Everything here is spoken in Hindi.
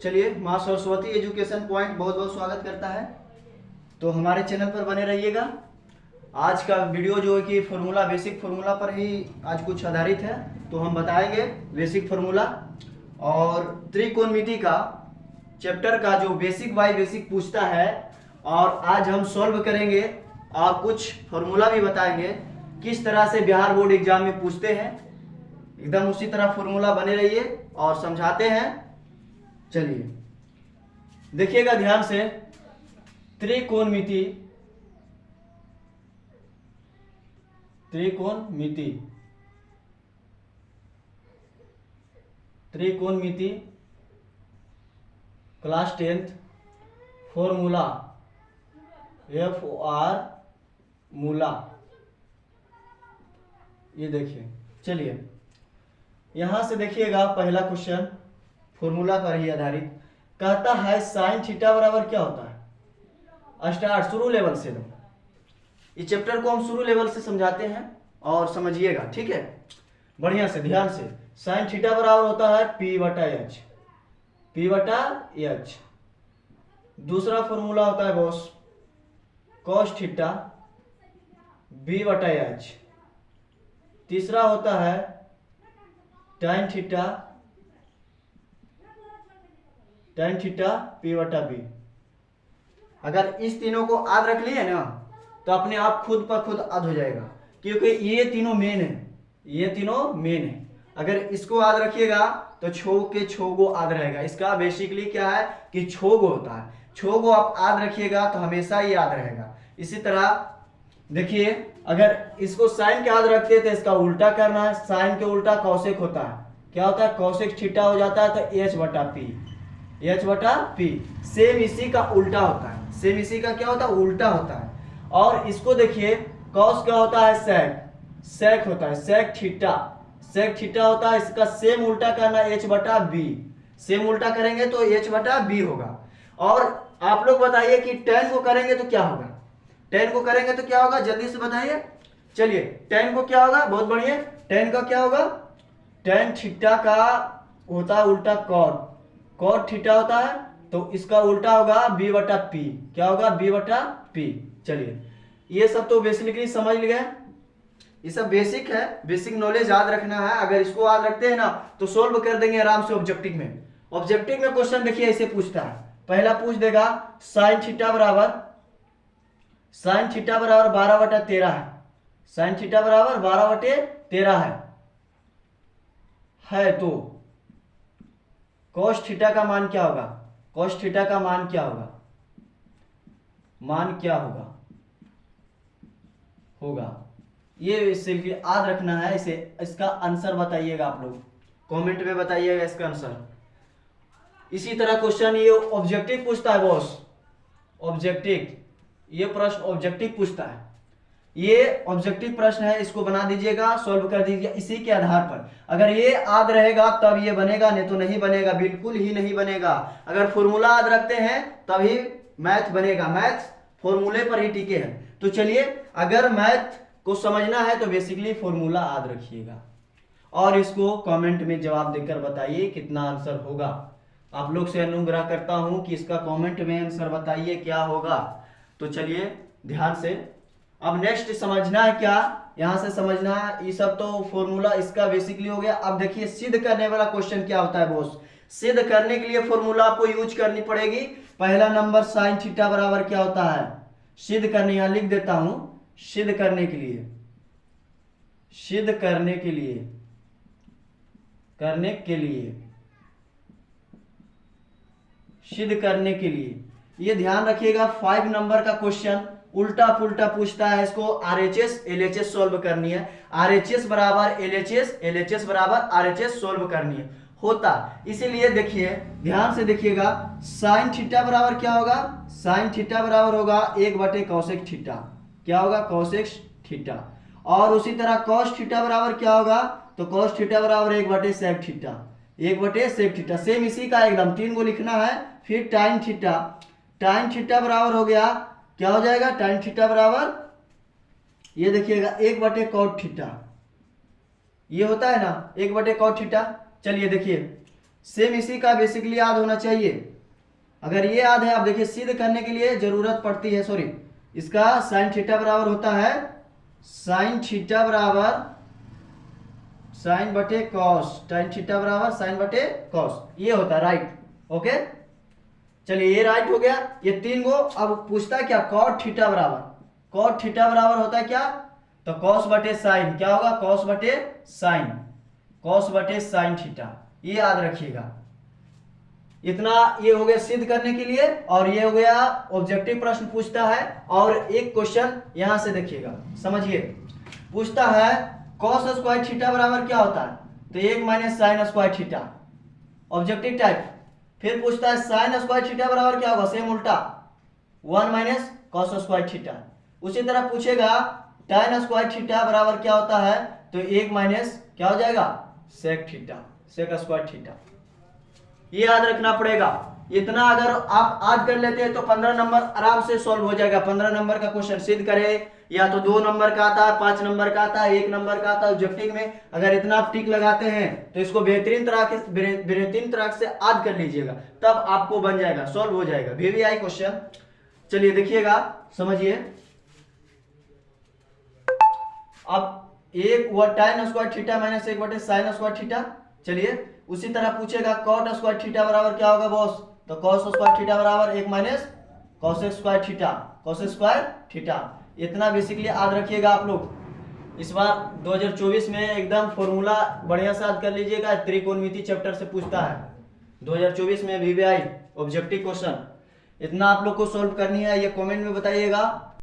चलिए, माँ सरस्वती एजुकेशन पॉइंट बहुत बहुत स्वागत करता है। तो हमारे चैनल पर बने रहिएगा। आज का वीडियो जो है कि फॉर्मूला, बेसिक फार्मूला पर ही आज कुछ आधारित है। तो हम बताएंगे बेसिक फार्मूला और त्रिकोणमिति का चैप्टर का जो बेसिक बाय बेसिक पूछता है, और आज हम सॉल्व करेंगे और कुछ फार्मूला भी बताएंगे किस तरह से बिहार बोर्ड एग्जाम में पूछते हैं। एकदम उसी तरह फार्मूला बने रहिए और समझाते हैं। चलिए देखिएगा ध्यान से। त्रिकोणमिति, त्रिकोणमिति, त्रिकोणमिति क्लास 10th फॉर्मूला मूला। ये देखिए, चलिए यहां से देखिएगा पहला क्वेश्चन फॉर्मूला पर ही आधारित कहता है साइन थीटा बराबर क्या होता है। स्टार्ट शुरू लेवल से दो। इस चैप्टर को हम शुरू लेवल से समझाते हैं और समझिएगा, ठीक है, बढ़िया से ध्यान से। साइन थीटा बराबर होता है पी बटा एच, पी बटा एच। दूसरा फॉर्मूला होता है बॉस कॉस थीटा बी बटा एच। तीसरा होता है टाइन थीटा, टाइन थीटा पी बटा बी। अगर इस तीनों को याद रख लिए ना तो अपने आप खुद पर खुद याद हो जाएगा, क्योंकि ये तीनों मेन है, ये तीनों मेन है। अगर इसको याद रखिएगा तो छो के छोगो याद रहेगा। इसका बेसिकली क्या है कि छोगो होता है। छोगो आप याद रखिएगा तो हमेशा ही याद रहेगा। इसी तरह देखिए, अगर इसको साइन के याद रखते हैं तो इसका उल्टा करना है। साइन के उल्टा कौशिक होता है। क्या होता है? कौशिक थीटा हो जाता है तो एच बटा पी, एच बटा पी। सेम इसी का उल्टा होता है। सेम इसी का क्या होता है? उल्टा होता है। और इसको देखिए, कॉस क्या होता है? सेक, सेक होता है, सेक थीटा, सेक थीटा होता है। इसका सेम उल्टा करना एच बटा बी। सेम उल्टा करेंगे तो एच बटा बी होगा। और आप लोग बताइए कि टेन को करेंगे तो क्या होगा? टेन को करेंगे तो क्या होगा? जल्दी से बताइए। चलिए, टेन को क्या होगा? बहुत बढ़िया। टेन का क्या होगा? टेन थीटा का होता है उल्टा कॉट, कॉट थीटा होता है तो इसका उल्टा होगा बी बटा पी। क्या होगा? बी बटा पी। चलिए, ये सब तो बेसिकली समझ गए। ये सब बेसिक है, बेसिक नॉलेज याद रखना है। अगर इसको याद रखते हैं ना तो सोल्व कर देंगे आराम से ऑब्जेक्टिव में। ऑब्जेक्टिव में क्वेश्चन देखिए ऐसे पूछता है। पहला पूछ देगा साइन थीटा बराबर, साइन थीटा बराबर 12/13 है। साइन थीटा बराबर 12/13 है तो कॉस थीटा का मान क्या होगा? कॉस थीटा का मान क्या होगा? मान क्या होगा? होगा ये इसलिए याद रखना है। इसे इसका आंसर बताइएगा, आप लोग कमेंट में बताइएगा इसका आंसर। इसी तरह क्वेश्चन ये ऑब्जेक्टिव पूछता है बॉस, ऑब्जेक्टिव, ये प्रश्न ऑब्जेक्टिव पूछता है। ये ऑब्जेक्टिव प्रश्न है, इसको बना दीजिएगा, सॉल्व कर दीजिएगा इसी के आधार पर। अगर ये याद रहेगा तब ये बनेगा, नहीं तो नहीं बनेगा, बिल्कुल ही नहीं बनेगा। अगर फॉर्मूला याद रखते हैं तभी मैथ बनेगा। मैथ फॉर्मूले पर ही टिके हैं। तो चलिए, अगर मैथ को समझना है तो बेसिकली फॉर्मूला याद रखिएगा और इसको कमेंट में जवाब देकर बताइए कितना आंसर होगा। आप लोग से अनुग्रह करता हूं कि इसका कमेंट में आंसर बताइए क्या होगा। तो चलिए ध्यान से, अब नेक्स्ट समझना है क्या? यहां से समझना है। ये सब तो फॉर्मूला इसका बेसिकली हो गया। अब देखिए सिद्ध करने वाला क्वेश्चन क्या होता है बॉस। सिद्ध करने के लिए फॉर्मूला आपको यूज करनी पड़ेगी। पहला नंबर साइन थीटा बराबर क्या होता है? सिद्ध करने, यहां लिख देता हूं, सिद्ध करने के लिए, सिद्ध करने के लिए, करने के लिए, सिद्ध करने के लिए ये ध्यान रखिएगा। 5 नंबर का क्वेश्चन उल्टा पुल्टा पूछता है। इसको आरएचएस एलएचएस सॉल्व करनी है। आरएचएस बराबर एलएचएस, एलएचएस बराबर आरएचएस सॉल्व करनी है होता। इसीलिए देखिए, ध्यान से देखिएगा, साइन थीटा बराबर क्या होगा? साइन थीटा बराबर होगा 1/cosec थीटा। क्या होगा? cosec theta. और उसी तरह cos थीटा बराबर क्या होगा? तो cos थीटा बराबर 1/sec theta, 1/sec theta. Same इसी का एकदम 3 को लिखना है। फिर टाइन थीटा, टाइन थीटा बराबर हो गया, क्या हो जाएगा? टाइन थीटा बराबर, ये देखिएगा 1/cot थीटा। ये होता है ना 1/cot थीटा। चलिए देखिए, सेम इसी का बेसिकली याद होना चाहिए। अगर ये याद है, आप देखिए सिद्ध करने के लिए जरूरत पड़ती है, सॉरी, इसका साइन थीटा बराबर होता है साइन थीटा बराबर साइन बटे कॉस, tan थीटा बराबर साइन बटे कॉस, ये होता है राइट। ओके, चलिए ये राइट हो गया। ये 3 गो। अब पूछता है क्या, कॉट थीटा बराबर, कॉट थीटा बराबर होता है क्या, तो कॉस बटे साइन, क्या होगा, कॉस बटे साइन, कॉस बटे साइन थीटा, ये याद रखिएगा। इतना ये हो गया सिद्ध करने के लिए, और ये हो गया ऑब्जेक्टिव प्रश्न पूछता है। और एक क्वेश्चन यहां से देखिएगा, समझिए, पूछता है कॉस स्क्वायर थीटा बराबर क्या होता है, तो 1 minus sine square theta, objective type. फिर पूछता है साइन स्क्वायर थीटा बराबर क्या होगा, सेम उल्टा 1 माइनस कॉस स्क्वायर थीटा। उसी तरह पूछेगा tan स्क्वायर थीटा बराबर क्या होता है, तो 1 माइनस क्या हो जाएगा, sec theta, sec square theta, ये याद रखना पड़ेगा। इतना अगर आप आज कर लेते हैं तो 15 नंबर आराम से सॉल्व हो जाएगा। 15 नंबर का क्वेश्चन सिद्ध करे, या तो 2 नंबर का आता है, 5 नंबर का आता है, 1 नंबर का आता है ऑब्जेक्टिव में। अगर इतना आप टिक लगाते हैं तो इसको बेहतरीन तरह से याद कर लीजिएगा, तब आपको बन जाएगा, सॉल्व हो जाएगा VVI क्वेश्चन। चलिए देखिएगा, समझिए। अब एक हुआ tan स्क्वायर थीटा माइनस 1 बटे साइन स्क्वायर थीटा। चलिए उसी तरह पूछेगा कॉट स्क्वायर थीटा बराबर क्या होगा बॉस, तो कॉस स्क्वायर थीटा बराबर 1 minus cos square theta, cos square theta. इतना बेसिकली याद रखिएगा आप लोग। इस बार 2024 में एकदम फॉर्मूला बढ़िया से याद कर लीजिएगा, त्रिकोणमिति चैप्टर से पूछता है 2024 में VVI ऑब्जेक्टिव क्वेश्चन। इतना आप लोग को सॉल्व करनी है, ये कमेंट में बताइएगा।